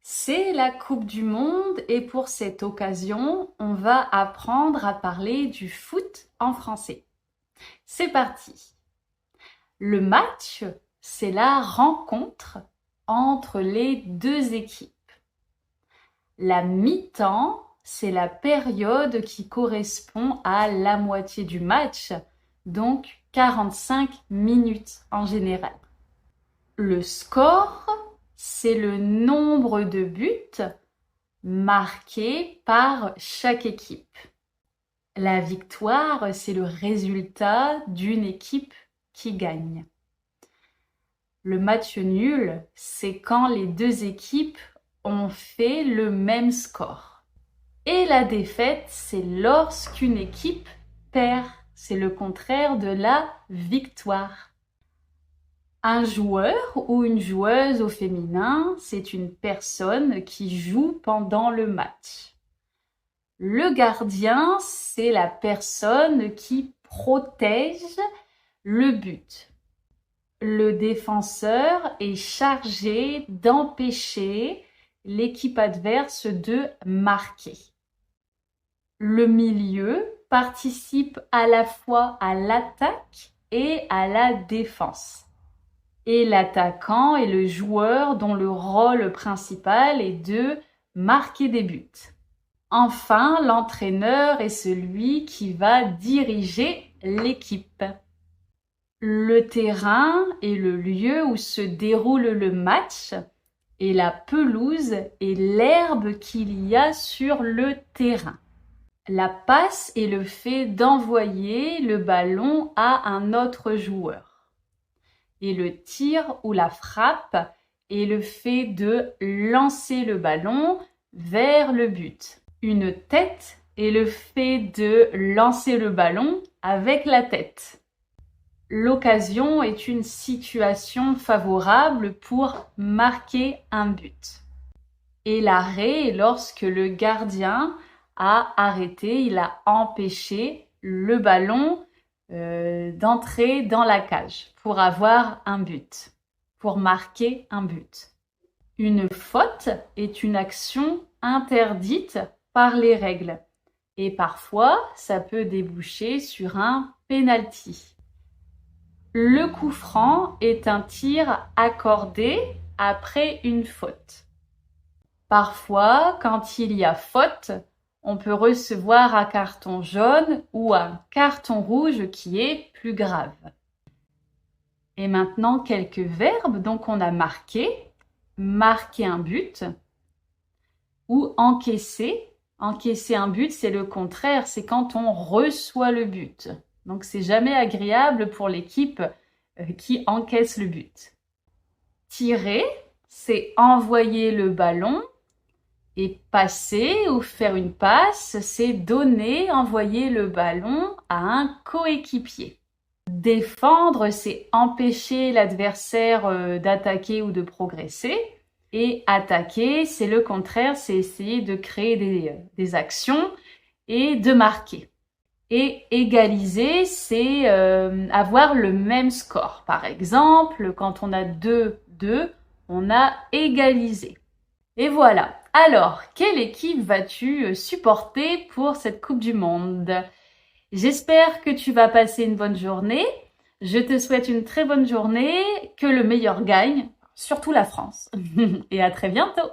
C'est la Coupe du Monde et pour cette occasion, on va apprendre à parler du foot en français. C'est parti. Le match, c'est la rencontre entre les deux équipes. La mi-temps, c'est la période qui correspond à la moitié du match, donc 45 minutes en général. Le score, c'est le nombre de buts marqués par chaque équipe. La victoire, c'est le résultat d'une équipe qui gagne. Le match nul, c'est quand les deux équipes ont fait le même score. Et la défaite, c'est lorsqu'une équipe perd. C'est le contraire de la victoire. Un joueur ou une joueuse au féminin, c'est une personne qui joue pendant le match. Le gardien, c'est la personne qui protège le but. Le défenseur est chargé d'empêcher l'équipe adverse de marquer. Le milieu participe à la fois à l'attaque et à la défense. Et l'attaquant est le joueur dont le rôle principal est de marquer des buts. Enfin, l'entraîneur est celui qui va diriger l'équipe. Le terrain est le lieu où se déroule le match et la pelouse est l'herbe qu'il y a sur le terrain. La passe est le fait d'envoyer le ballon à un autre joueur. Et le tir ou la frappe est le fait de lancer le ballon vers le but. Une tête est le fait de lancer le ballon avec la tête. L'occasion est une situation favorable pour marquer un but. Et l'arrêt est lorsque le gardien a arrêté, il a empêché le ballon d'entrer dans la cage pour avoir un but, pour marquer un but. Une faute est une action interdite par les règles et parfois ça peut déboucher sur un penalty. Le coup franc est un tir accordé après une faute. Parfois, quand il y a faute, on peut recevoir un carton jaune ou un carton rouge qui est plus grave. Et maintenant, quelques verbes. Donc, on a marqué un but ou encaisser. Encaisser un but, c'est le contraire, c'est quand on reçoit le but. Donc, c'est jamais agréable pour l'équipe qui encaisse le but. Tirer, c'est envoyer le ballon. Et passer ou faire une passe, c'est donner, envoyer le ballon à un coéquipier. Défendre, c'est empêcher l'adversaire d'attaquer ou de progresser. Et attaquer, c'est le contraire, c'est essayer de créer des actions et de marquer. Et égaliser, c'est avoir le même score. Par exemple, quand on a 2-2, on a égalisé. Et voilà. Alors, quelle équipe vas-tu supporter pour cette Coupe du Monde? J'espère que tu vas passer une bonne journée. Je te souhaite une très bonne journée, que le meilleur gagne, surtout la France. Et à très bientôt!